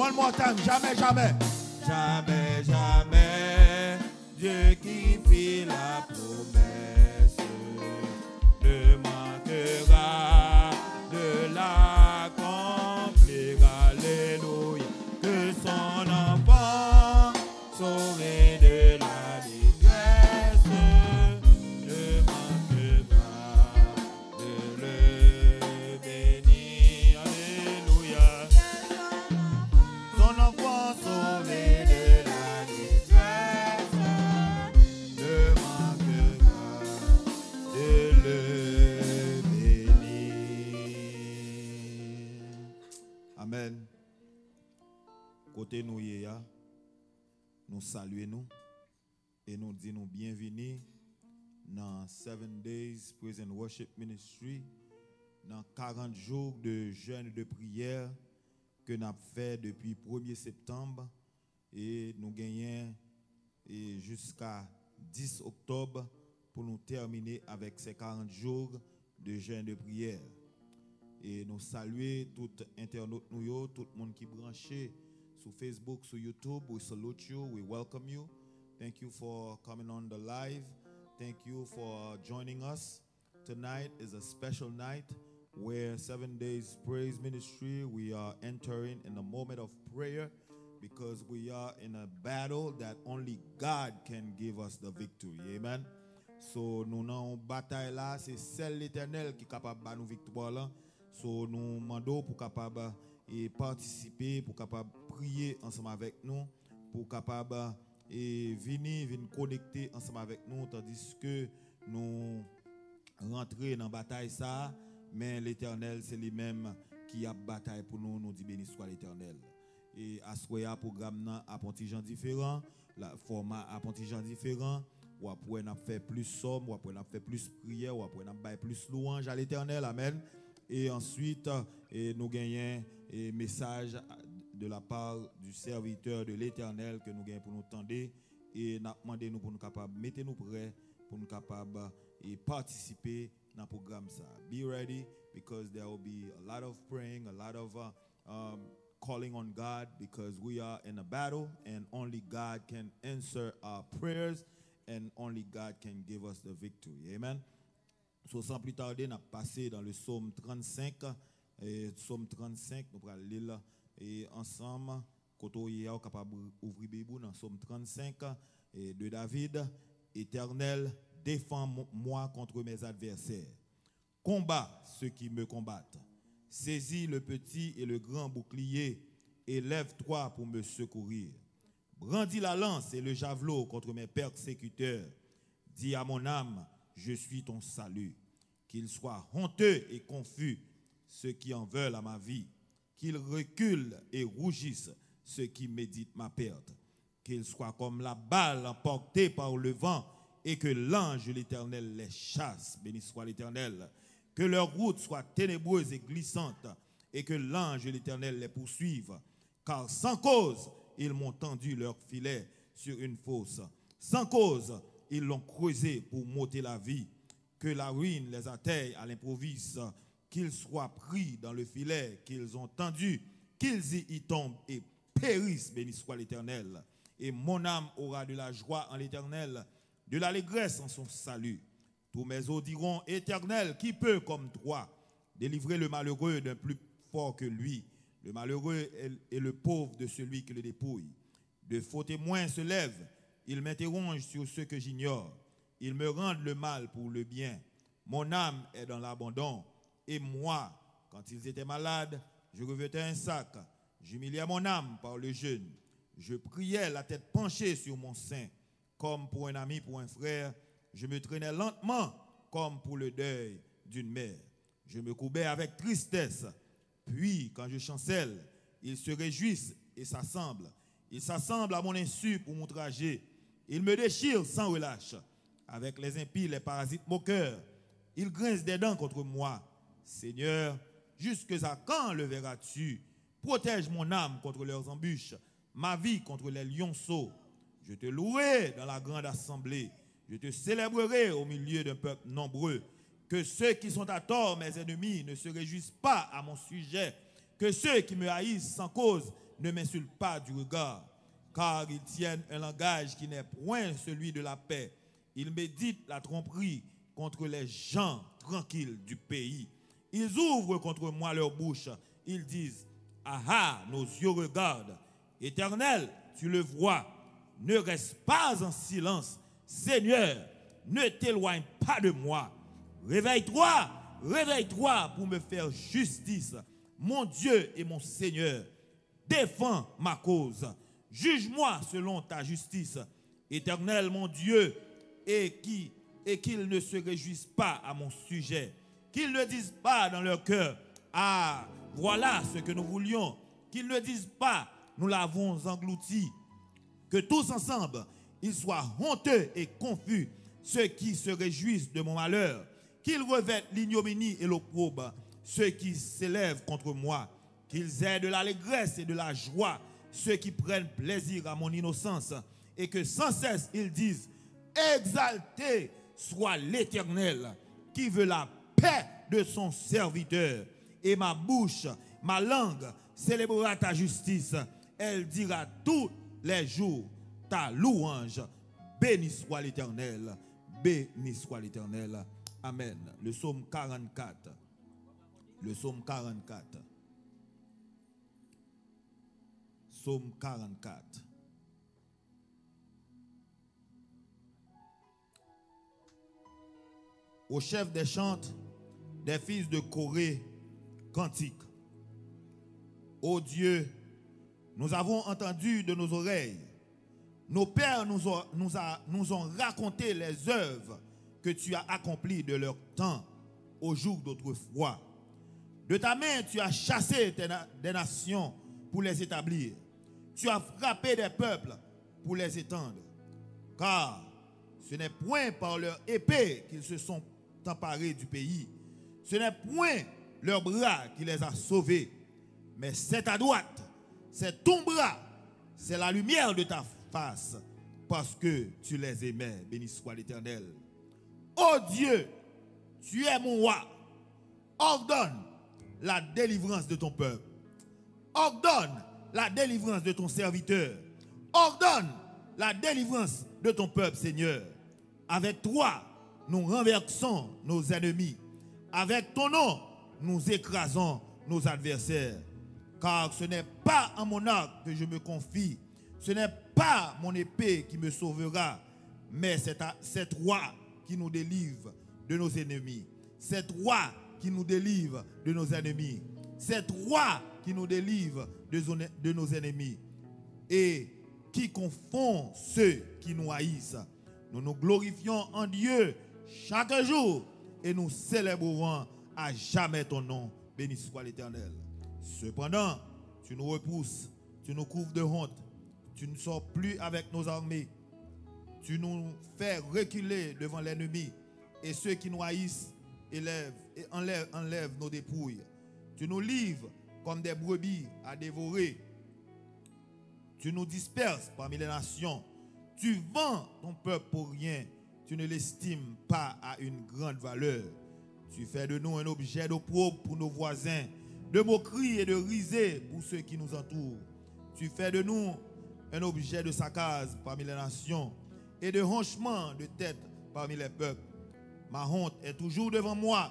One more time. Jamais, jamais. Jamais, jamais, Dieu qui fit la promesse ne manquera de l'accomplir. Alléluia. Que son enfant sauvé de la détresse ne manquera de le bénir. Alléluia. Son enfant sauvé de la détresse ne manquera de le bénir. Amen. Côté nous, yéya, nous saluons nous et nous disons bienvenue dans 7 Days Praise and Worship Ministry, dans 40 jours de jeûne et de prière que nous avons fait depuis 1er septembre et nous gagnons jusqu'à 10 octobre pour nous terminer avec ces 40 jours de jeûne et de prière. Et nous saluons tout internaute nous, tout le monde qui est branché sur Facebook, sur YouTube. We salute you, we welcome you. Thank you for coming on the live. Thank you for joining us. Tonight is a special night where 7 Days Praise Ministry, we are entering in a moment of prayer because we are in a battle that only God can give us the victory. Amen. So nous dans bataille là, c'est celle l'Éternel qui est capable de nous victoire là. So nous demandons pour capable et participer, pour capable prier ensemble avec nous, pour capable et venir connecter ensemble avec nous tandis que nous rentrer dans la bataille ça, mais l'Éternel c'est lui-même qui a bataille pour nous, nous dit béni soit l'Éternel. Et à ce programme a un petit genre différent, le format a un petit genre différent, ou après on a fait plus somme, ou après on a fait plus prière, ou après on a fait plus louange à l'Éternel. Amen. Et ensuite, nous gagnons un message de la part du serviteur de l'Éternel que nous gagnons pour nous tendre. Et nous demandons nous pour nous capables, mettez-nous prêts pour nous capables et participer dans le programme. Be ready because there will be a lot of praying, a lot of calling on God because we are in a battle and only God can answer our prayers and only God can give us the victory. Amen. So, sans plus tarder, nous avons passé dans le psaume 35. Psaume 35, nous allons lire ensemble. Quand on est capable d'ouvrir Bible dans psaume 35 de David. Éternel, défends-moi contre mes adversaires. Combat ceux qui me combattent. Saisis le petit et le grand bouclier et lève-toi pour me secourir. Brandis la lance et le javelot contre mes persécuteurs. Dis à mon âme, je suis ton salut. Qu'ils soient honteux et confus, ceux qui en veulent à ma vie. Qu'ils reculent et rougissent, ceux qui méditent ma perte. Qu'ils soient comme la balle emportée par le vent et que l'ange de l'Éternel les chasse. Béni soit l'Éternel. Que leur route soit ténébreuse et glissante et que l'ange de l'Éternel les poursuive. Car sans cause, ils m'ont tendu leur filet sur une fosse. Sans cause, ils l'ont creusé pour m'ôter la vie. Que la ruine les atteigne à l'improviste. Qu'ils soient pris dans le filet qu'ils ont tendu. Qu'ils y tombent et périssent. Béni soit l'Éternel. Et mon âme aura de la joie en l'Éternel, de l'allégresse en son salut. Tous mes os diront, Éternel, qui peut comme toi délivrer le malheureux d'un plus fort que lui? Le malheureux est le pauvre de celui qui le dépouille. De faux témoins se lèvent, ils m'interrogent sur ce que j'ignore. Ils me rendent le mal pour le bien. Mon âme est dans l'abandon. Et moi, quand ils étaient malades, je revêtais un sac. J'humiliais mon âme par le jeûne. Je priais la tête penchée sur mon sein, comme pour un ami, pour un frère. Je me traînais lentement, comme pour le deuil d'une mère. Je me courbais avec tristesse. Puis, quand je chancelle, ils se réjouissent et s'assemblent. Ils s'assemblent à mon insu pour m'outrager. Ils me déchirent sans relâche. Avec les impies, les parasites moqueurs, ils grincent des dents contre moi. Seigneur, jusqu'à quand le verras-tu? Protège mon âme contre leurs embûches, ma vie contre les lionceaux. Je te louerai dans la grande assemblée. Je te célébrerai au milieu d'un peuple nombreux. Que ceux qui sont à tort, mes ennemis, ne se réjouissent pas à mon sujet. Que ceux qui me haïssent sans cause ne m'insulte pas du regard, car ils tiennent un langage qui n'est point celui de la paix. Ils méditent la tromperie contre les gens tranquilles du pays. Ils ouvrent contre moi leur bouche. Ils disent, ah ah, nos yeux regardent. Éternel, tu le vois. Ne reste pas en silence. Seigneur, ne t'éloigne pas de moi. Réveille-toi, réveille-toi pour me faire justice. Mon Dieu et mon Seigneur, défends ma cause. Juge-moi selon ta justice. Éternel, mon Dieu, et qu'ils ne se réjouissent pas à mon sujet. Qu'ils ne disent pas dans leur cœur, ah, voilà ce que nous voulions. Qu'ils ne disent pas, nous l'avons englouti. Que tous ensemble, ils soient honteux et confus, ceux qui se réjouissent de mon malheur. Qu'ils revêtent l'ignominie et l'opprobre, ceux qui s'élèvent contre moi. Qu'ils aient de l'allégresse et de la joie, ceux qui prennent plaisir à mon innocence. Et que sans cesse ils disent, exalté soit l'Éternel, qui veut la paix de son serviteur. Et ma bouche, ma langue, célébrera ta justice. Elle dira tous les jours ta louange. Béni soit l'Éternel. Béni soit l'Éternel. Amen. Le psaume 44. Le psaume 44. Psaume 44. Au chef des chantes des fils de Corée, cantique. Ô Dieu, nous avons entendu de nos oreilles. Nos pères nous ont raconté les œuvres que tu as accomplies de leur temps au jour d'autrefois. De ta main, tu as chassé des nations pour les établir. Tu as frappé des peuples pour les étendre. Car ce n'est point par leur épée qu'ils se sont emparés du pays. Ce n'est point leur bras qui les a sauvés. Mais c'est ta droite, c'est ton bras, c'est la lumière de ta face, parce que tu les aimais. Béni soit l'Éternel. Ô Dieu, tu es mon roi. Ordonne la délivrance de ton peuple. Ordonne la délivrance de ton serviteur. Ordonne la délivrance de ton peuple, Seigneur. Avec toi, nous renversons nos ennemis. Avec ton nom, nous écrasons nos adversaires. Car ce n'est pas en mon arc que je me confie. Ce n'est pas mon épée qui me sauvera. Mais c'est toi qui nous délivre de nos ennemis. C'est toi qui nous délivre de nos ennemis. C'est toi qui nous délivre de nos ennemis. Et qui confond ceux qui nous haïssent. Nous nous glorifions en Dieu chaque jour et nous célébrerons à jamais ton nom. Béni soit l'Éternel. Cependant, tu nous repousses, tu nous couvres de honte, tu ne sors plus avec nos armées, tu nous fais reculer devant l'ennemi et ceux qui nous haïssent enlèvent nos dépouilles. Tu nous livres comme des brebis à dévorer. Tu nous disperses parmi les nations. Tu vends ton peuple pour rien. Tu ne l'estimes pas à une grande valeur. Tu fais de nous un objet d'opprobre pour nos voisins, de moquerie et de risée pour ceux qui nous entourent. Tu fais de nous un objet de sarcasme parmi les nations et de honchement de tête parmi les peuples. Ma honte est toujours devant moi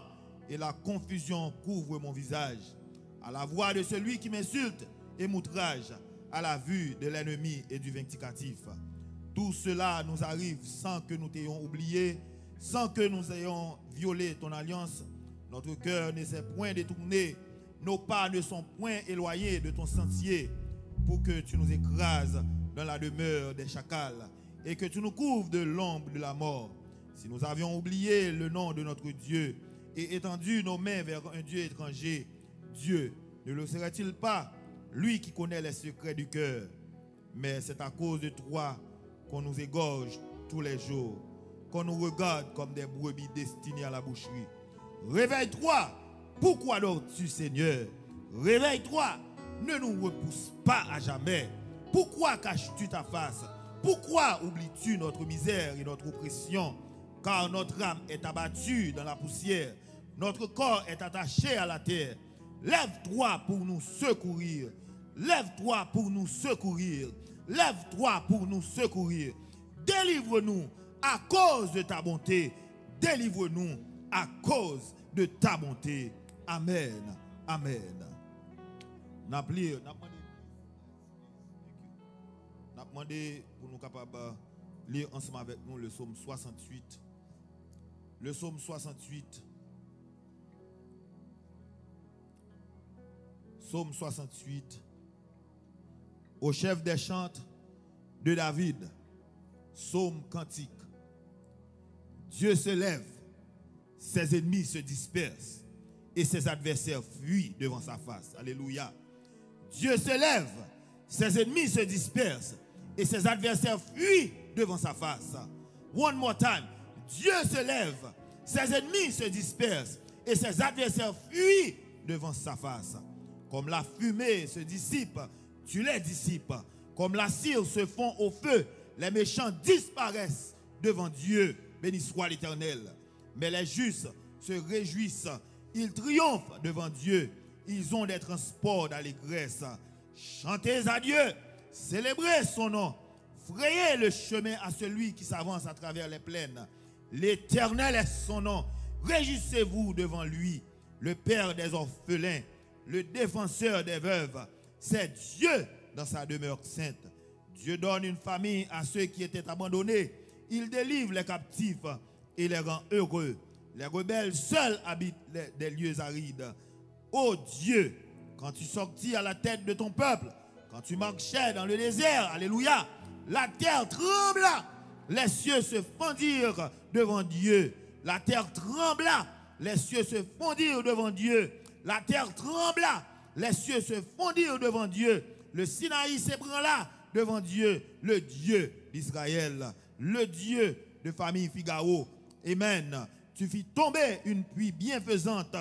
et la confusion couvre mon visage. À la voix de celui qui m'insulte et m'outrage, à la vue de l'ennemi et du vindicatif. Tout cela nous arrive sans que nous t'ayons oublié, sans que nous ayons violé ton alliance. Notre cœur ne s'est point détourné, nos pas ne sont point éloignés de ton sentier, pour que tu nous écrases dans la demeure des chacals et que tu nous couvres de l'ombre de la mort. Si nous avions oublié le nom de notre Dieu et étendu nos mains vers un Dieu étranger, Dieu ne le serait-il pas, lui qui connaît les secrets du cœur? Mais c'est à cause de toi qu'on nous égorge tous les jours, qu'on nous regarde comme des brebis destinées à la boucherie. Réveille-toi, pourquoi dors-tu, Seigneur? Réveille-toi, ne nous repousse pas à jamais. Pourquoi caches-tu ta face? Pourquoi oublies-tu notre misère et notre oppression? Car notre âme est abattue dans la poussière, notre corps est attaché à la terre. Lève-toi pour nous secourir. Lève-toi pour nous secourir. Lève-toi pour nous secourir. Délivre-nous à cause de ta bonté. Délivre-nous à cause de ta bonté. Amen. Amen. N'a demandé pour nous capables de lire ensemble avec nous le psaume 68. Le psaume 68. Psaume 68. Au chef des chantes de David. Psaume cantique. Dieu se lève, ses ennemis se dispersent et ses adversaires fuient devant sa face. Alléluia. Dieu se lève, ses ennemis se dispersent et ses adversaires fuient devant sa face. One more time. Dieu se lève, ses ennemis se dispersent et ses adversaires fuient devant sa face. Comme la fumée se dissipe, tu les dissipes. Comme la cire se fond au feu, les méchants disparaissent devant Dieu. Béni soit l'Éternel. Mais les justes se réjouissent. Ils triomphent devant Dieu. Ils ont des transports d'allégresse. Chantez à Dieu. Célébrez son nom. Frayez le chemin à celui qui s'avance à travers les plaines. L'Éternel est son nom. Réjouissez-vous devant lui. Le Père des orphelins, le défenseur des veuves. C'est Dieu dans sa demeure sainte. Dieu donne une famille à ceux qui étaient abandonnés. Il délivre les captifs et les rend heureux. Les rebelles seuls habitent des lieux arides. Ô Dieu, quand tu sortis à la tête de ton peuple, quand tu marchais dans le désert, alléluia, la terre trembla, les cieux se fondirent devant Dieu. La terre trembla, les cieux se fondirent devant Dieu. La terre trembla, les cieux se fondirent devant Dieu. Le Sinaï s'ébranla devant Dieu, le Dieu d'Israël, le Dieu de famille Figaro. Amen. Tu fis tomber une pluie bienfaisante.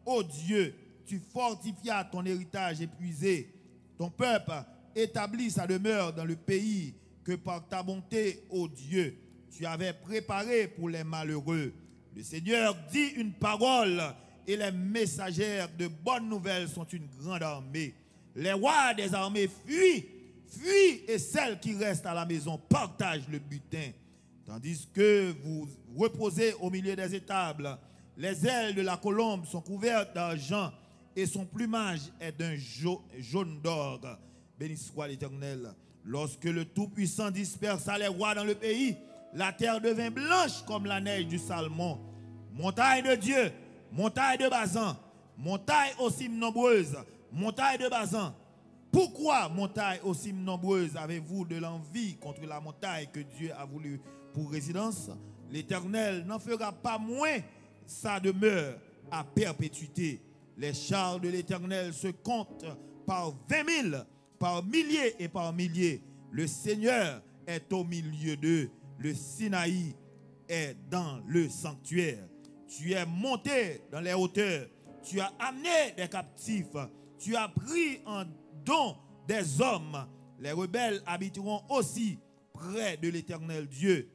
Ô Dieu, tu fortifias ton héritage épuisé. Ton peuple établit sa demeure dans le pays que par ta bonté, ô Dieu, tu avais préparé pour les malheureux. Le Seigneur dit une parole et les messagères de bonnes nouvelles sont une grande armée. Les rois des armées fuient et celles qui restent à la maison partagent le butin. Tandis que vous reposez au milieu des étables, les ailes de la colombe sont couvertes d'argent et son plumage est d'un jaune d'or. Béni soit l'Éternel. Lorsque le Tout-Puissant dispersa les rois dans le pays, la terre devint blanche comme la neige du Salmon. Montagne de Dieu, montagne de Bazan, montagne aussi nombreuse, montagne de Bazan. Pourquoi, montagne aussi nombreuse, avez-vous de l'envie contre la montagne que Dieu a voulu pour résidence? L'Éternel n'en fera pas moins sa demeure à perpétuité. Les chars de l'Éternel se comptent par 20 000, par milliers et par milliers. Le Seigneur est au milieu d'eux. Le Sinaï est dans le sanctuaire. Tu es monté dans les hauteurs. Tu as amené des captifs. Tu as pris en don des hommes. Les rebelles habiteront aussi près de l'Éternel Dieu.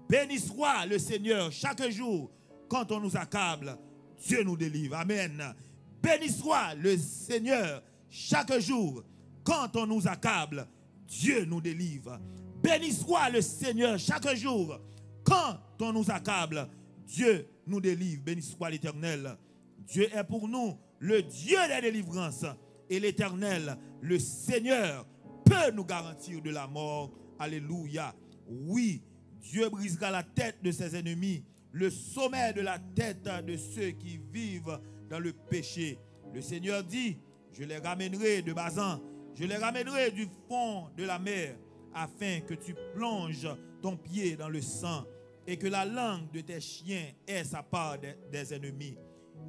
Béni soit le Seigneur chaque jour. Quand on nous accable, Dieu nous délivre. Amen. Béni soit le Seigneur chaque jour. Quand on nous accable, Dieu nous délivre. Béni soit le Seigneur chaque jour. Quand on nous accable, Dieu nous délivre. Béni soit l'Éternel. Dieu est pour nous le Dieu des délivrances. Et l'Éternel, le Seigneur, peut nous garantir de la mort. Alléluia. Oui, Dieu brisera la tête de ses ennemis, le sommet de la tête de ceux qui vivent dans le péché. Le Seigneur dit, je les ramènerai de Bazan, je les ramènerai du fond de la mer, afin que tu plonges ton pied dans le sang et que la langue de tes chiens ait sa part des ennemis.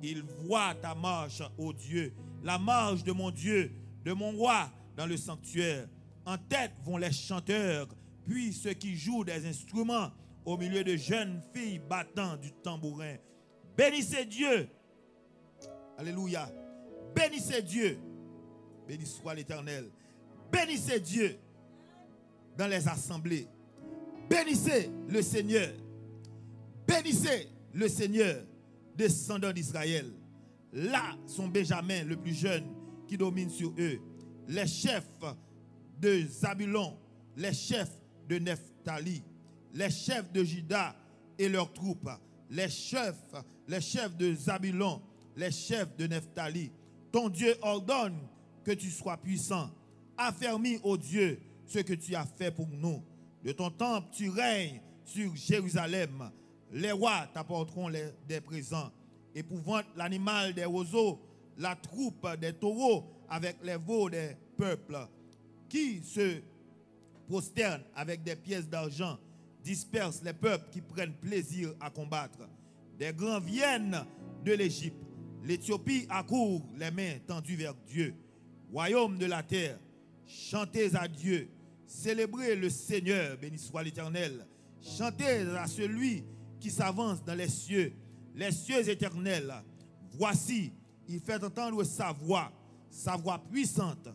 Il voit ta marche, ô Dieu, la marche de mon Dieu, de mon roi dans le sanctuaire. En tête vont les chanteurs, puis ceux qui jouent des instruments au milieu de jeunes filles battant du tambourin. Bénissez Dieu. Alléluia. Bénissez Dieu. Béni soit l'Éternel. Bénissez Dieu dans les assemblées. Bénissez le Seigneur. Bénissez le Seigneur, descendant d'Israël. Là sont Benjamin, le plus jeune, qui domine sur eux. les chefs de Zabulon, les chefs de Nephtali, les chefs de Juda et leurs troupes, les chefs de Zabulon, les chefs de Nephtali. Ton Dieu ordonne que tu sois puissant. Affermis, ô Dieu, ce que tu as fait pour nous. De ton temple, tu règnes sur Jérusalem. Les rois t'apporteront des présents. Épouvante l'animal des roseaux, la troupe des taureaux avec les veaux des peuples, qui se prosternent avec des pièces d'argent, dispersent les peuples qui prennent plaisir à combattre. Des grands viennent de l'Égypte. L'Éthiopie accourt les mains tendues vers Dieu. Royaume de la terre, chantez à Dieu. Célébrez le Seigneur, béni soit l'Éternel. Chantez à celui qui s'avance dans les cieux éternels. Voici, il fait entendre sa voix puissante.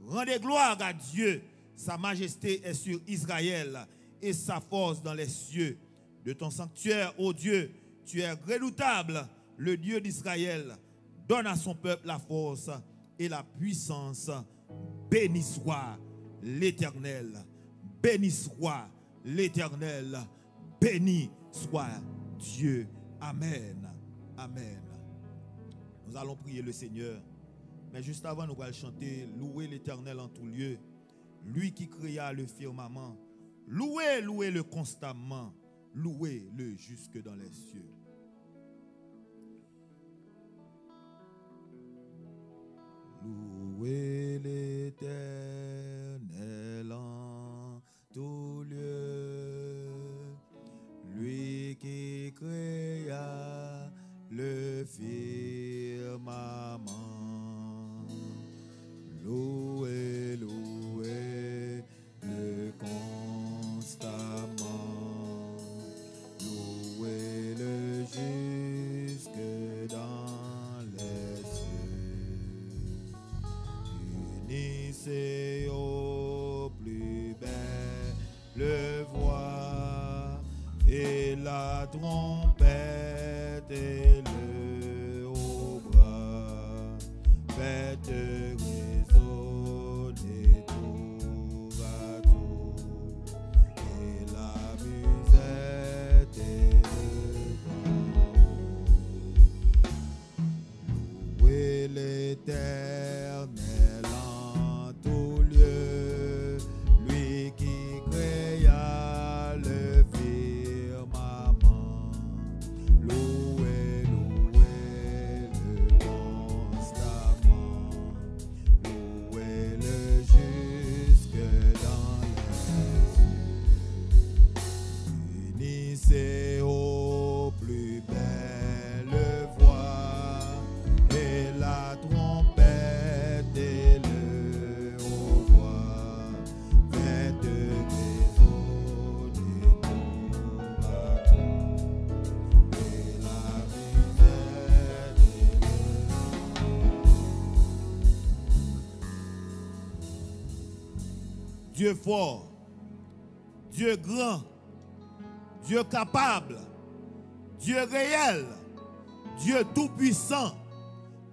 Rendez gloire à Dieu, sa majesté est sur Israël et sa force dans les cieux. De ton sanctuaire, ô Dieu, tu es redoutable, le Dieu d'Israël. Donne à son peuple la force et la puissance. Béni soit l'Éternel. Béni soit l'Éternel. Béni soit Dieu. Amen. Amen. Nous allons prier le Seigneur. Mais juste avant, nous allons chanter « Louez l'Éternel en tout lieu, lui qui créa le firmament. Louez-le constamment. Louez-le jusque dans les cieux. » Louez l'Éternel en tout lieu, lui qui créa le firmament. Louez, louez-le constamment. Louez-le jusque dans les cieux. Unissez au plus belle voix et la trompette et le haut bras. Faites résonner tour à tour et la musette et le tambour. Louez l'Éternel en tout lieu, lui qui créa le firmament. Louez, louez-le constamment. Louez-le jusque dans les cieux. Unissez au plus belle voix et la trompette et le hautbois. Faites résonner tour à tour et la musette et le Dieu fort, Dieu grand, Dieu capable, Dieu réel, Dieu tout-puissant,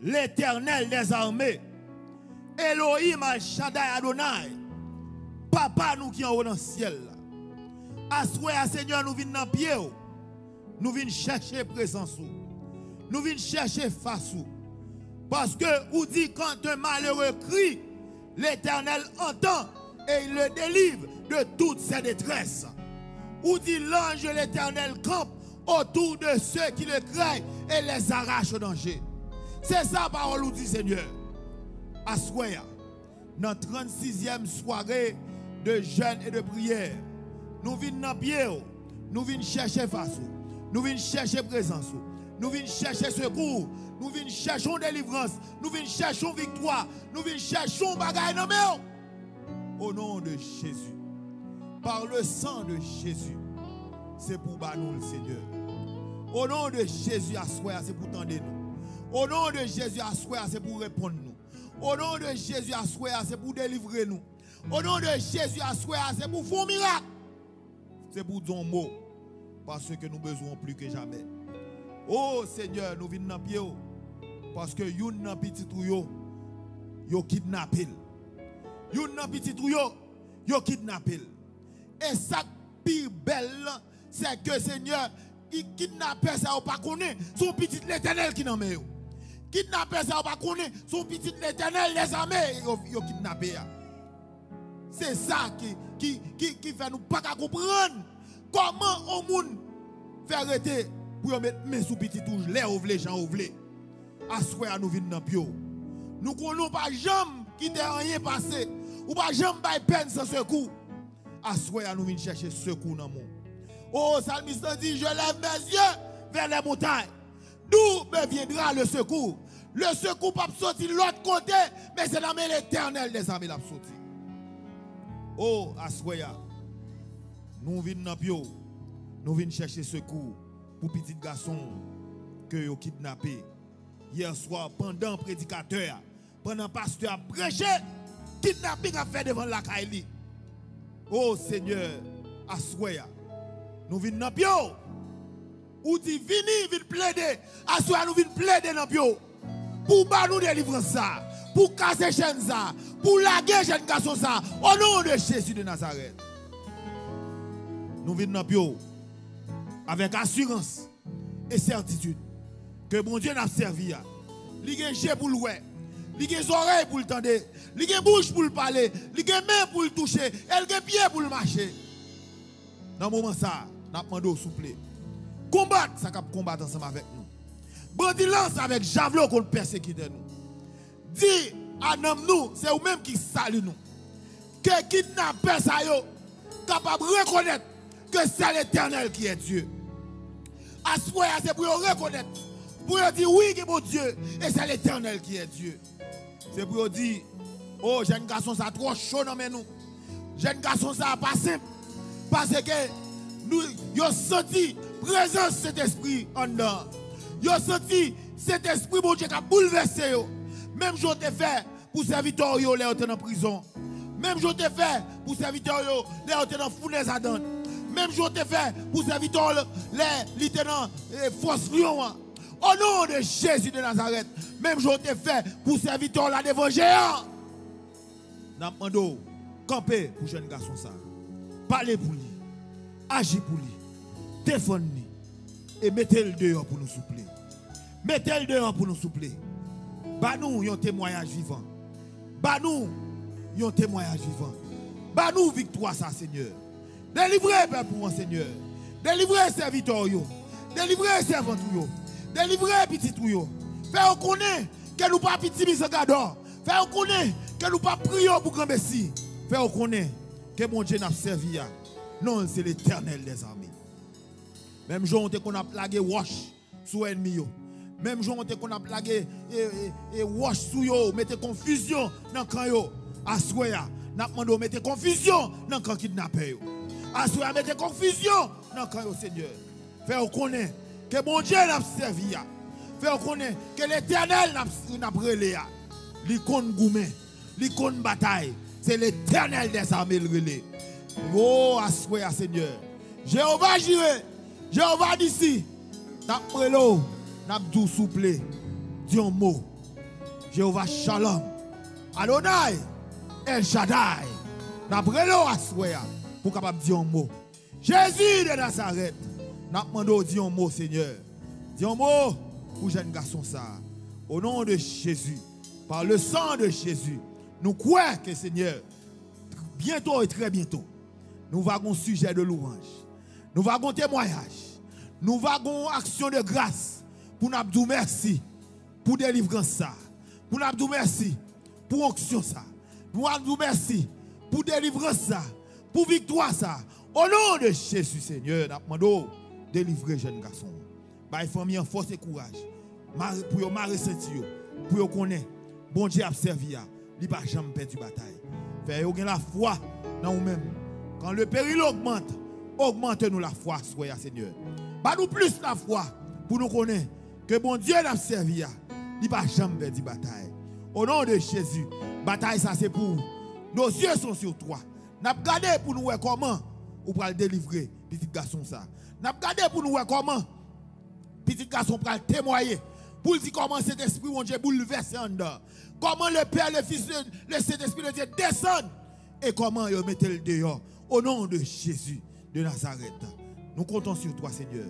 l'Éternel des armées, Elohim Al-Shaddai Adonai, Papa nous qui en haut dans le ciel. Assoyez à Seigneur, nous venons dans le pied, nous venons chercher présence, nous venons chercher face. Parce que, vous dit, quand un malheureux crie, l'Éternel entend et il le délivre de toutes ses détresses. Ou dit l'ange de l'Éternel campe autour de ceux qui le craignent et les arrache au danger. C'est ça la parole nous dit Seigneur. Assoya, dans la 36e soirée de jeûne et de prière, nous venons dans pied, nous venons chercher face, nous venons chercher présence, nous venons chercher secours, nous venons chercher délivrance, nous venons chercher victoire, nous venons chercher bagaille dans nous. Au nom de Jésus, par le sang de Jésus, c'est pour nous le Seigneur. Au nom de Jésus, assoya, c'est pour tendre nous. Au nom de Jésus, assoya, c'est pour répondre nous. Au nom de Jésus, assoya, c'est pour délivrer nous. Au nom de Jésus, assoya, c'est pour faire un miracle. C'est pour ton mot, parce que nous besoin plus que jamais. Oh Seigneur, nous venons dans pied, parce que yon nan petit ou yo kidnappé. yon nan petit ou yo kidnappé. Et ça pire belle c'est que Seigneur il kidnappé ça ou pas connaît son petit l'Éternel qui nan men yo. Kidnappé ça ou pas connaît son petit l'Éternel les armées yo kidnappé. C'est ça qui fait nous pas comprendre comment on moun faire arrêter pour mettre main sous petit touche les ouvle gens ouvle. Assoya nous vinn dans pio. Nous connaissons pas jamais qui t'a rien passé ou pas jamais bay peine sans secours. Assoya nous vinn chercher secours dans monde. Oh psalmiste dit je lève mes yeux vers les montagnes. D'où me viendra le secours? Le secours pas sortir de l'autre côté, mais c'est dans l'Éternel des armées la sorti. Oh assoya nous vinn dans pio. Nous venons chercher secours pour petit garçon que vous kidnappé. Hier soir, pendant prédicateur, pendant pasteur prêché, kidnapping a fait devant la Kaili. Oh Seigneur, assoya, nous venons dans bio. Ou dit vini plaider, assoya nous venons plaider dans bio. Pour nous délivrer ça, pour casser chaîne ça, pour laguer jeune garçon ça, au nom de Jésus de Nazareth. Nous venons dans bio. Avec assurance et certitude que mon Dieu n'a servi. Il a des pour le voir, il a des oreilles pour le tendre, il a des bouche pour le parler, il a des mains pour le toucher, et il a des pieds pour le marcher. Dans ce moment ça, nous avons demandé souple. Combattre, ça va combattre ensemble avec nous. Bandi lance avec javelot qu'on persécute nous. Dis à nous, c'est vous-même qui salue nous. Que kidnapper ça yo, capable de reconnaître que c'est l'Éternel qui est Dieu. Assoya, c'est pour reconnaître, pour dire oui, que mon Dieu, et c'est l'Éternel qui est Dieu. C'est pour dire, oh, jeune garçon, ça trop chaud dans nous. Jeune garçon, ça pas simple. Parce que nous, avons senti présence de cet esprit en dedans. Nous avons senti cet esprit, mon Dieu, qui a bouleversé. Même je t'ai fait pour serviteur, les en prison. Même je t'ai fait pour serviteur, les en fournaise à dents. Même je t'ai fait pour serviteur, les lieutenants force Lyon. Au nom de Jésus de Nazareth, même je t'ai fait pour serviteur la devant géant. N'a demandé camper pour jeune garçon ça. Parler pour lui, agir pour lui, défendre lui et mettez-le dehors pour nous soupler. Mettez-le dehors pour nous soupler. Bah nous un témoignage vivant. Bah nous un témoignage vivant. Bah nous victoire ça Seigneur. Délivrez peuple pour mon Seigneur. Délivrez serviteurs yo. Délivrez servants yo. Délivrez petit yo. Fais connaître que nous pas petit misgador. Fais connaître que nous pas prier pour grand messie. Fais connaître que mon Dieu n'a servi. Non, c'est l'Éternel des armées. Même jour qu'on a plagué wash sous ennemi yo. Même jour qu'on a plagué et wash sous yo, mettez confusion dans camp yo. Assoya, n'a demandé mettez confusion dans camp kidnappé yo. Assoya, mettez confusion dans camp yo Seigneur. Fais connaître que mon Dieu n'a servi. Fais connaître que l'Éternel n'a brûlé. L'icône goumé, l'icône bataille, c'est l'Éternel des armées le relais. Oh, assoya Seigneur. Jéhovah jiré, Jéhovah d'ici. N'a brûlé, n'a dou souple. Dis un mot. Jéhovah Shalom. Adonai, El Shaddai. N'a brûlé assoya pour capable dire un mot. Jésus de Nazareth. N'a demandé dire un mot Seigneur. Dis un mot pour jeune garçon ça. Au nom de Jésus. Par le sang de Jésus, nous croyons que Seigneur, bientôt et très bientôt, nous avons un sujet de louange, nous avons un témoignage, nous avons une action de grâce pour nous dire merci pour délivrance ça, pour nous dire merci pour onction ça, nous nous dire merci pour délivrance ça, pour victoire ça. Au nom de Jésus Seigneur, nous demandons délivrer jeune garçon. Bah, il faut mettre en force et courage pour vous ressentir, pour vous connaître. Bon Dieu a servi, il n'a pas jamais perdu bataille. Faites la foi dans vous-même. Quand le péril augmente, augmente-nous la foi, soyez Seigneur. Bah nous plus la foi pour nous connaître que bon Dieu a servi, il n'a pas jamais perdu bataille. Au nom de Jésus, bataille ça c'est pour nos yeux sont sur toi. N'a pas regardé pour nous voir comment on va le délivrer, petit garçon ça. N'a pas regardé pour nous voir comment petit garçon va le témoigner Pour dire comment cet esprit, mon Dieu, bouleverse en dedans. Comment le Père, le Fils, le Saint-Esprit de Dieu descendent. Et comment ils mettent le dehors. Au nom de Jésus de Nazareth. Nous comptons sur toi, Seigneur.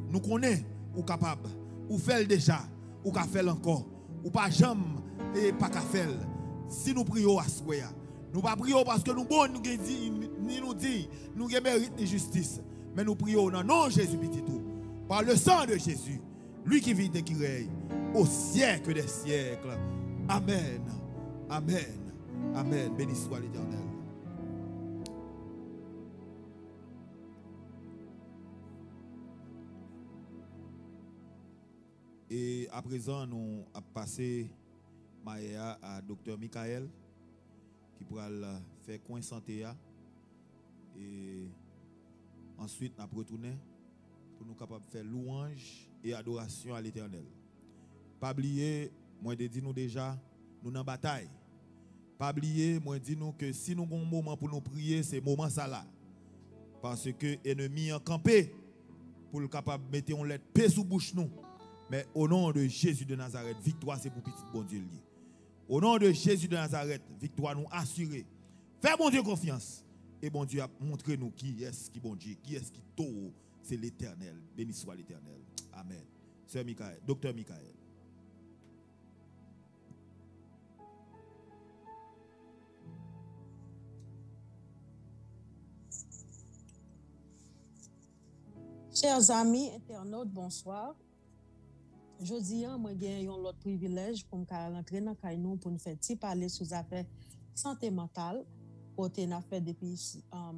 Nous connaissons, ou capable, ou fait déjà, ou qu'a fait encore, ou pas jamais, et pas qu'à faire. Si nous prions à ce moment, nous pas prions parce que nous bon nous dit nous mérite de justice, mais nous prions dans le nom de Jésus petit tout, par le sang de Jésus, lui qui vit et qui règne au siècle des siècles. Amen. Amen. Amen. Béni soit l'Éternel. Et à présent, nous avons passé Maïa à Dr. Michael qui pourra faire coin santé. Et ensuite, nous retourner pour nous capables de faire louange et adoration à l'Éternel. Pas oublier, moi je dis nous déjà, nous sommes en bataille. Pas oublier, moi je dis nous que si nous avons un moment pour nous prier, c'est moment ça là. Parce que l'ennemi a campé pour le capable de mettre une lettre paix sous bouche nous. Mais au nom de Jésus de Nazareth, victoire c'est pour petit bon Dieu lié. Au nom de Jésus de Nazareth, victoire nous assurée. Fais bon Dieu confiance. Et bon Dieu a montré nous qui est-ce qui bon Dieu, qui est-ce qui tôt, c'est l'Éternel. Béni soit l'Éternel. Amen. Sœur Michael, Docteur Michael. Chers amis internautes, bonsoir. Jodi, moi j'ai un autre privilège pour me rentrer dans Kainou pour nous faire parler sur les affaires santé mentale. Côté n'a fait depuis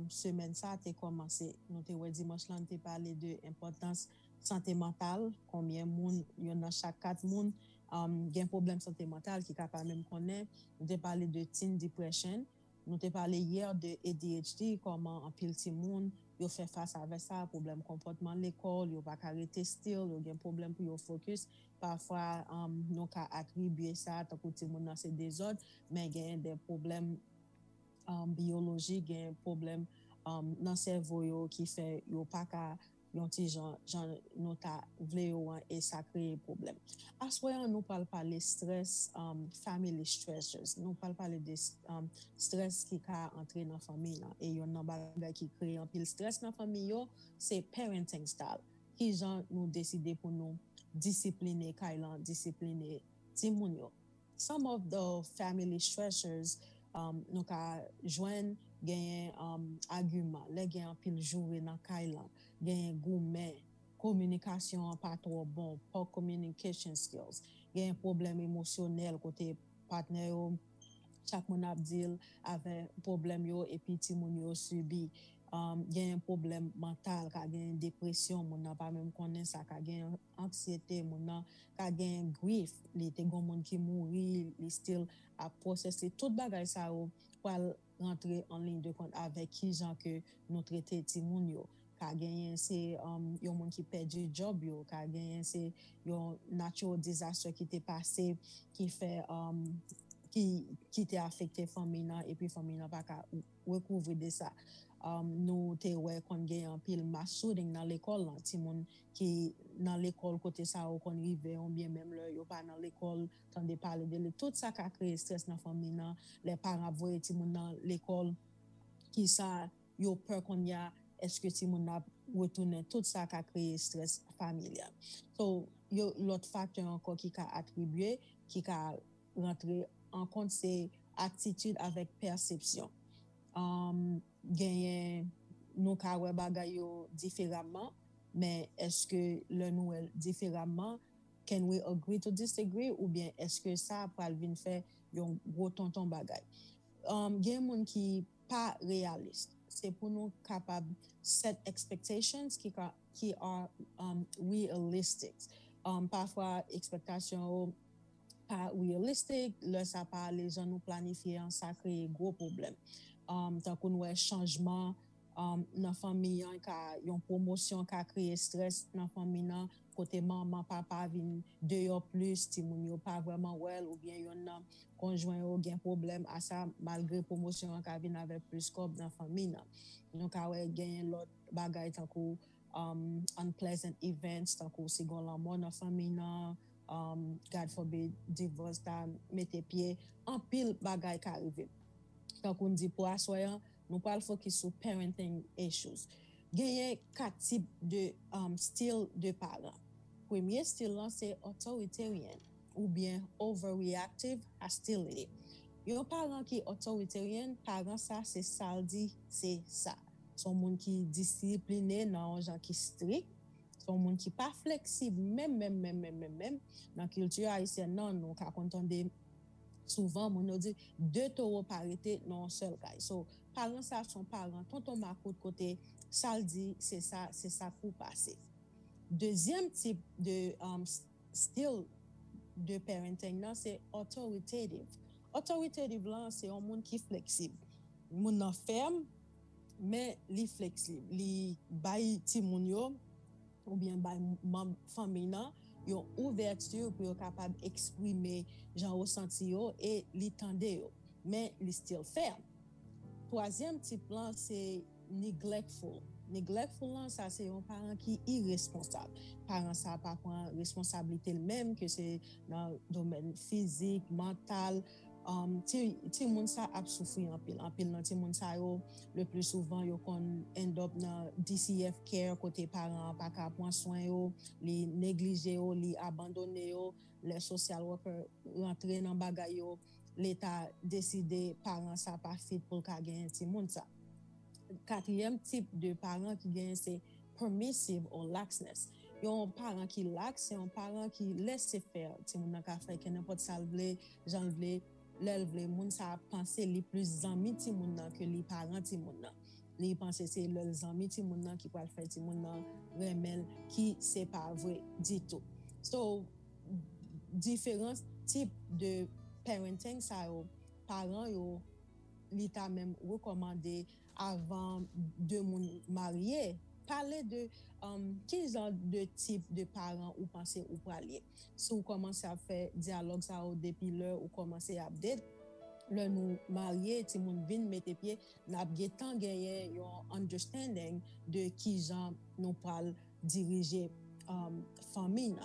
semaine ça a commencé. Nous te dimanche là on parlé de l'importance santé mentale, combien monde il y en a chaque 4 monde un problème santé mentale qui capable même connaître. Nous te parlé de teen depression. Nous te parlé hier de ADHD, comment en pile ti monde yo fait face avec ça, problème comportement l'école, yo pas arrêter still, yo gen problème pour yo focus. Parfois nous ka attribuer ça tant que ti monde dans ces désordres, mais gen des problèmes biologiques, gen problème dans cerveau yo qui fait yo pas ka yon ti jan nou ta vle yo et ça crée problème. À ce moment nous parle parler stress, family stressors. Nous parle parler de stress qui ka entrer dans famille là et yon nan bagay qui crée un pile stress dans famille yo, c'est parenting style. Qui jan nous décider pour nous discipliner kailan, discipliner ti moun yo. Some of the family stressors nous ka joindre gen argument, les gen pile jouer dans kailan. Gen gourmet, communication pas trop bon, poor communication skills, gen problème émotionnel côté partenaire yo, chaque moun ap deal avec problème yo et puis ti moun yo subi gen problème mental, ka gen dépression, moun nan pas même connaît ça, ka gen anxiété, moun nan ka gen grief, li te gon moun ki mouri, li still a processer tout bagay ça yo pour rentrer en ligne de compte avec qui gens que nous traiter ti moun yo. Ka genyen c'est yon moun qui perdu job yo, ka genyen c'est yon natural disaster qui t'est passé qui fait qui t'est affecté famille et puis famille n'a pas ka recouvrer de ça. Nous te ouais kon genyen pile mass shooting dans l'école là, ti moun qui dans l'école côté ça ou kon rive ou bien même là yo pas dans l'école tande parler de tout ça ka créer stress dans famille là, les parents voyer ti moun dans l'école qui ça yo peur qu'on y a est-ce que ti moun a retourner tout ça qui a créé stress familial. So yo l'autre facteur encore qui a attribué qui a rentré en compte c'est attitude avec perception. Gagner nous ka wè bagay yo différemment, mais est-ce que le nou différemment, can we agree to disagree ou bien est-ce que ça pral vin faire yon gros tonton bagay. Gen moun qui pas réaliste. C'est pour nous capables set expectations qui are realistic. Parfois expectations pas realistic, là ça pas les gens nous planifier ça crée gros problème. Tant qu'on ouais changement dans famille ka yon promotion ka créer stress dans famille nan côté maman papa vinn dehors plus ti moun yo pas vraiment well ou bien yon nan conjoint yo gen problème à ça malgré promotion ka vinn avec plus scope dans famille nan. Donc ka ouais gen l'autre bagay tant ko unpleasant events tant ko si gon la mort dans famille nan God forbid, divorce ta mette pied, en pile bagay ka arrive. Quand on dit pour assoyant, nous parlons focus sur parenting issues. Gagne quatre types de style de parents. Premier style là c'est authoritarian ou bien overreactive hostility. Yon parent qui authoritarian, parent ça c'est ça dit, c'est ça. Son monde qui discipliné dans un gens qui strict, son monde qui pas flexible même dans culture haïtienne non nous ka entendre souvent mon dit deux taureaux parité non seul cas. So parents ça sont parents tonton Marco de côté ça le dit c'est ça pour passer. Deuxième type de style de parenting là c'est authoritative. Authoritative là c'est un monde qui flexible. Moun nan ferme mais li flexible, li bay ti moun yo ou bien bay membre famille nan yon ouverture pour yon capable exprimer jan ressenti yo et li tande yo mais li still ferme. Troisième type là c'est neglectful. Neglectful là ça c'est un parent qui irresponsable. Parent ça pas prend responsabilité même que c'est dans le domaine physique, mental. Ti moun sa ap soufri en pile nan ti moun sa yo le plus souvent yo kon end up dans DCF care côté parents pas ka prendre soin yo, li néglige yo, li abandonné yo, les social worker rentre dans bagay yo, l'état décidé parents ça pas fit pour ka gagner ti moun sa. Quatrième type de parents qui gagne c'est permissive or laxness. Yon parent qui lax, c'est un parent qui laisse faire ti moun nan ka fè que n'importe ça vle, jan vle l'elvle moun sa penser li plus ami ti moun nan que li parent ti moun nan. Li penser c'est leurs amis ti moun nan qui va faire ti moun nan remel qui c'est pas vrai du tout. So différents types de parenting ça yo parents yo l'état même recommandé avant de moun marier parler de quel genre de type de parents ou penser ou parler. Si vous commencez à faire dialogue ça depuis l'heure ou commencez à update le nous marier ti moun vinn mette pied n'a temps gagner un understanding de qui genre nous parle diriger famille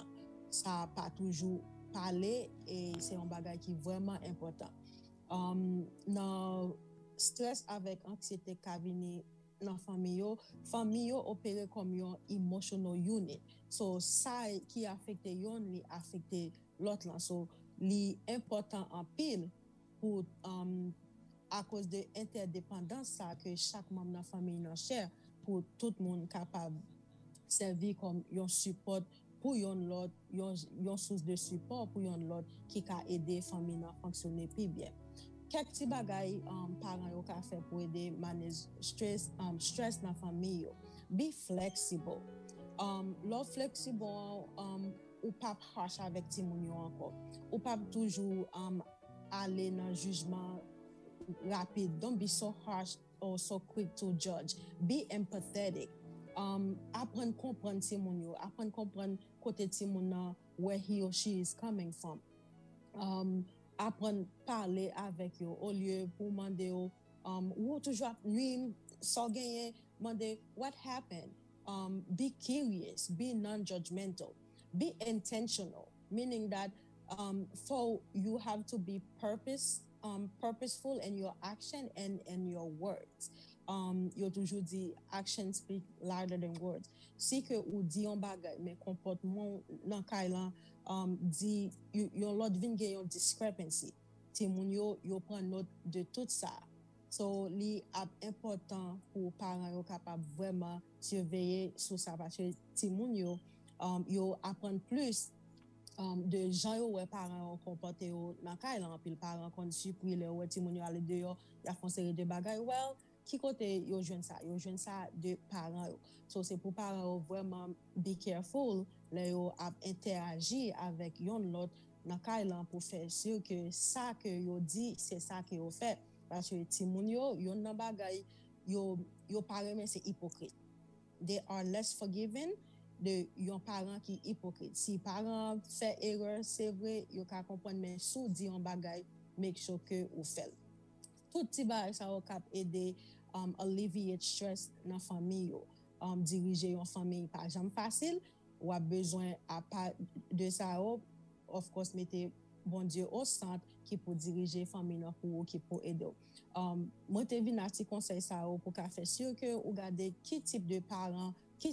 ça pas toujours parler et c'est un bagage qui est vraiment important. Dans stress avec anxiété kavini dans famille yo opère comme yon emotional unit. So ça qui affecte yon li affecte l'autre là. So li important en pile pour à cause de interdépendance ça que chaque membre dans famille nan share pour tout le monde capable servir comme yon support pour yon l'autre, yon source de support pour yon l'autre qui ka aider famille nan fonctionner plus bien. Quelques petits bagaille parents yo ka fait pour aider manage stress dans famille yo. Be flexible. Love flexible ou pas harsh avec ti moun yo encore. Ou pas toujours aller dans jugement rapide. Don't be so harsh or so quick to judge. Be empathetic. Apprendre comprendre ti moun yo, apprendre comprendre côté ti moun nan where he or she is coming from. Apprendre parler avec eux au lieu pour demander ou toujours lui sans gagner demander what happened. Be curious, be non-judgmental, be intentional, meaning that for you have to be purposeful in your action and in your words. Yo toujours dit action speak louder than words. Si que ou dit on bagay mais comportement dans kailan dit yon lot vin gen yon discrepancy. Ti moun yo prend note de tout ça. So li important pour parents yo capable vraiment surveiller sur ça parce que ti moun yo apprendre plus de gens yo ouais parents yo comporter yo dans kailan puis parents kon surpris le ouais ti moun yo aller dehors y a font série de bagay well qui côté yo joine ça de parents yo. So c'est pour parents yo vraiment be careful là yo a interagir avec yon l'autre dans kailan pour faire sûr que ça que yo dit c'est ça que yo fait parce que ti moun yo yon nan bagay yo pa remen c'est hypocrite. They are less forgiving de yon parent qui hypocrite. Si parent fait erreur c'est vrai yo ka comprendre mais sou di yon bagay make sure que ou fait. Tout ti bagay ça ou kap aider alleviate stress dans famille yo. Diriger yon famille pas jamais facile ou a besoin à part de ça of course, mettez bon Dieu au centre qui pour diriger famille pour qui pour aider. Moi te vinn à ti conseil ça pour qu'a faire sûr que ou garder qui type de parents, qui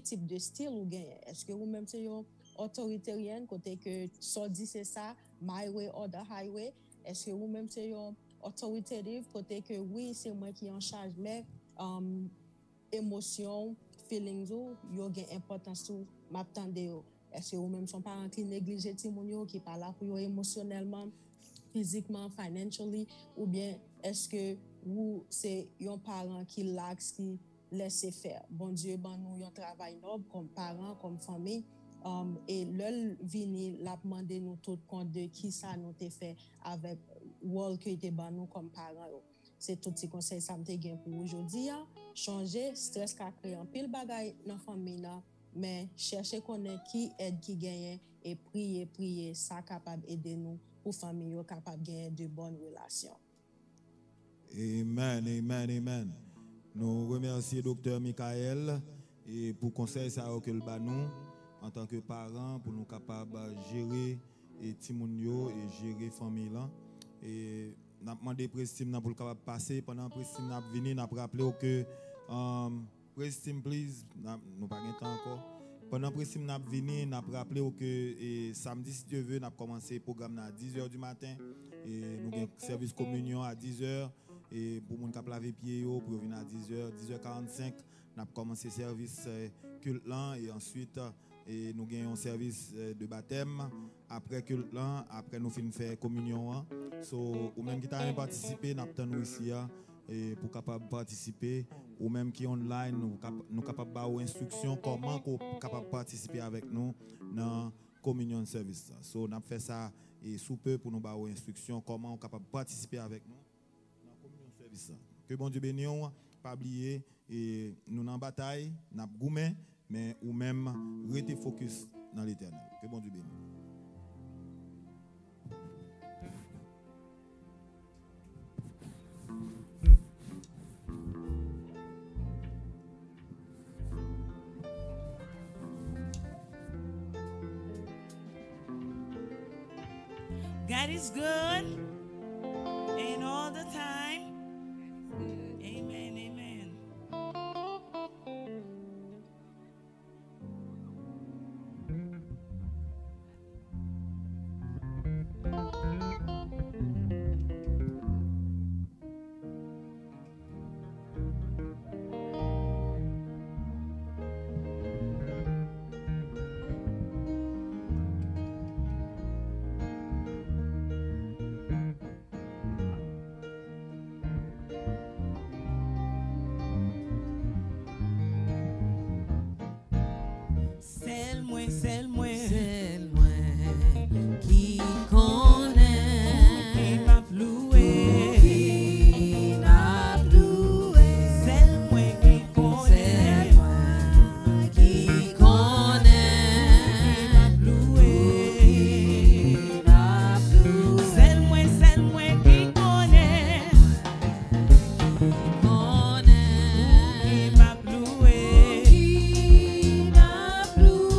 type de style ou gagne. Est-ce que vous même c'est yon authoritarienne côté que so dit c'est ça, my way or the highway? Est-ce que vous même c'est yon autoritative côté que oui, c'est moi qui en charge mais émotion, feelings ou yo gen importance ou m'attendé yo. Est-ce que vous même son parents qui négligent ti moun yo qui pas là pour yo émotionnellement, physiquement, financially ou bien est-ce que vous c'est yon parent qui lax qui laisse faire. Bon Dieu ban nous yon travail noble comme parents, comme famille. Et le vini l'a demandé nous tout compte de qui ça nous te fait avec rôle que te ban nous comme parents yo. C'est tout ces conseils ça me te gain pour aujourd'hui changer stress qu'a créé en pile bagay dans famille là mais chercher connaître qui aide qui gagne et prier ça capable aider nous pour famille yo capable gagner de bonnes relations. Amen, amen, amen. Nous remercions Dr. Michael et pour conseil ça que le ba nous en tant que parents pour nous capables gérer et timoun yo et gérer famille là et n'a demandé Prestim pour capable passer pendant Prestim n'a venir n'a rappelé que Prestim please nous pas temps encore pendant Prestim n'a venir n'a rappelé que samedi si Dieu veut n'a commencé programme à 10h du matin et nous avons service communion à 10h et pour moun k'ap laver pied yo pour venir à 10h45 n'a commencé service culte là et ensuite et nous gagnons un service de baptême après culte là après nous fin faire communion so ou même qui t'a participer n'a nous ici et pour capable participer ou même qui online nous capable ba instruction comment capable participer avec nous dans communion service so n'a fait ça et sous peu pour nous ba instruction comment on capable participer avec nous dans communion service que bon Dieu bénisse pas oublier et nous en bataille n'a goumé mais ou même rester focus dans l'éternel. Que bon Dieu bénisse. God is good and all the time. Amen, amen. C'est moi qui connais, qui m'a ploué, qui m'a ploué. C'est moi qui connais, qui connais, qui m'a ploué, qui m'a ploué. C'est moi qui connais, qui m'a ploué.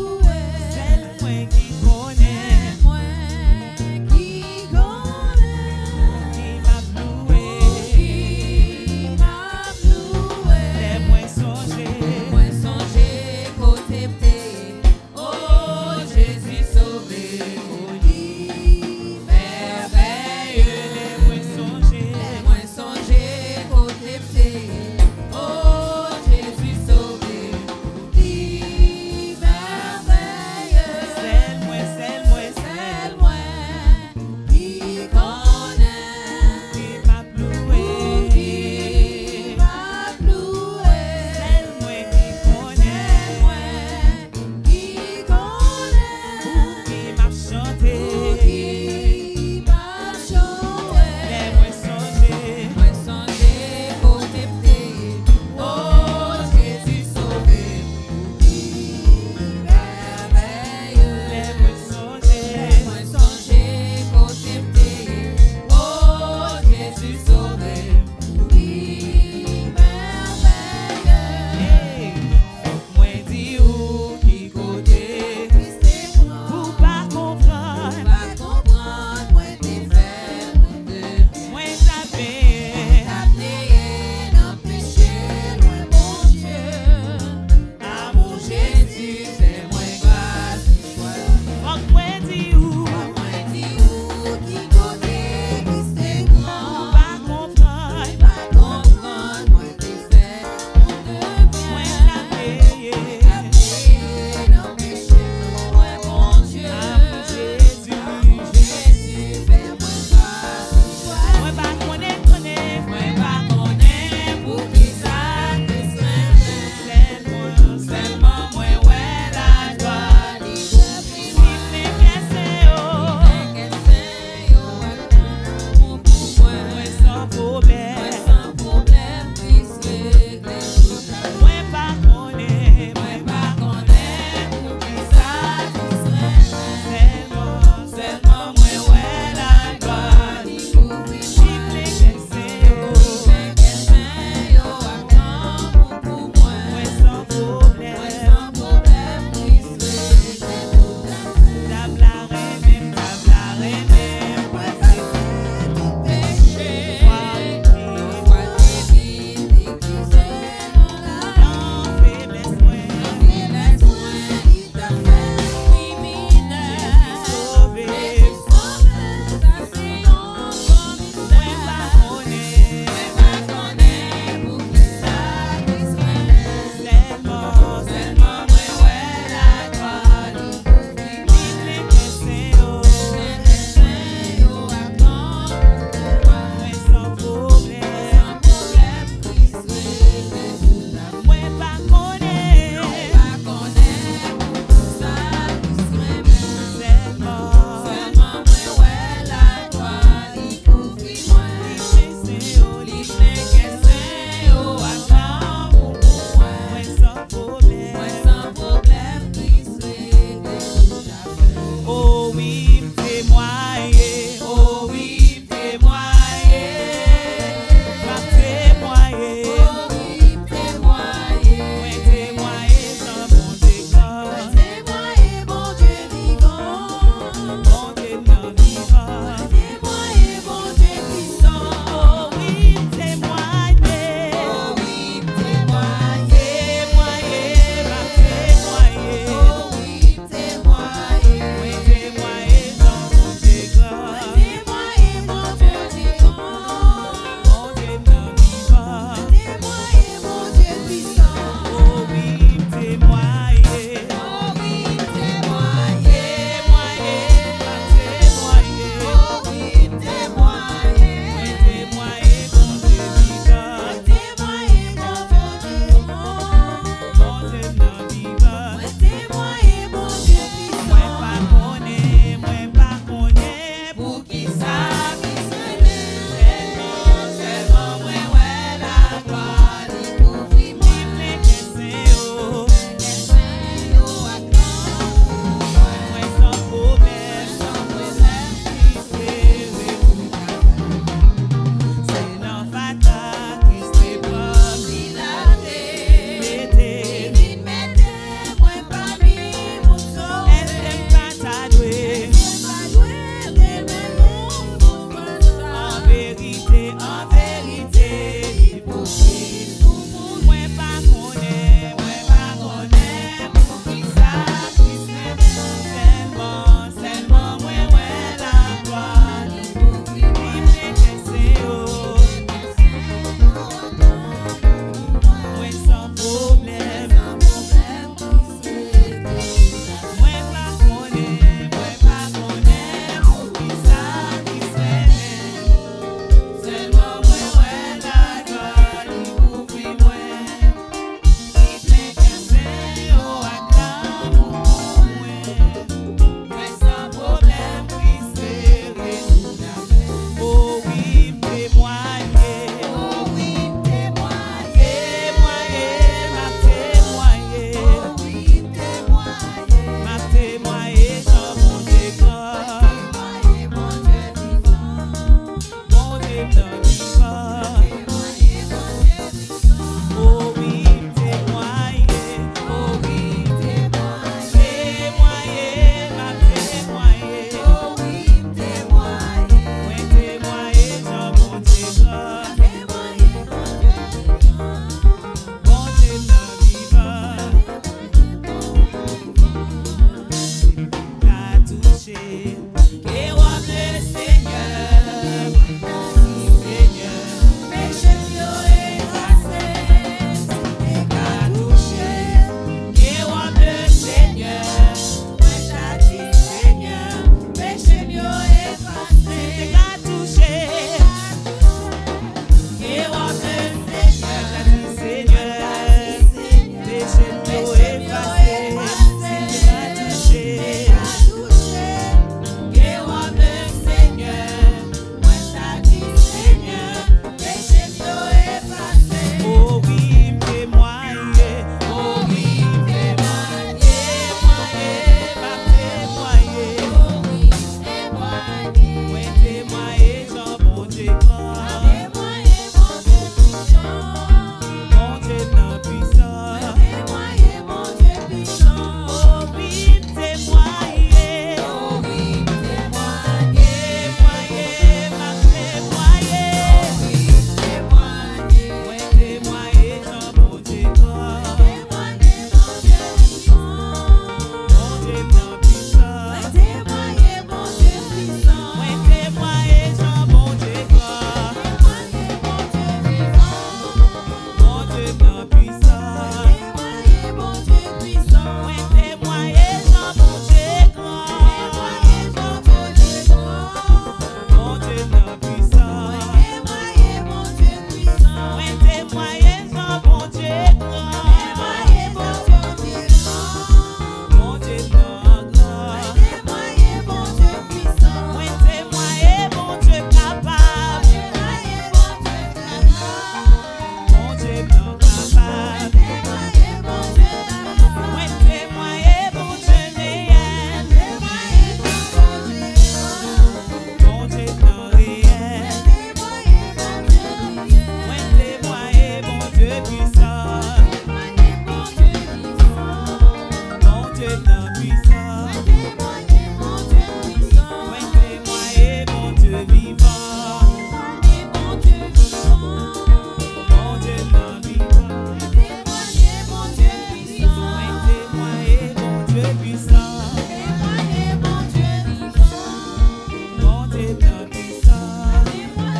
Dieu puissant. Moi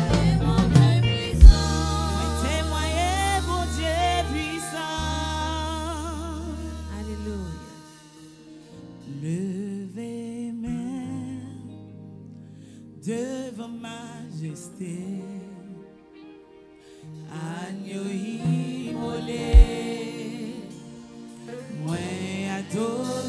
témoigner mon Dieu puissant. Alléluia. Levez main devant majesté. Agneau immolé, moi adore.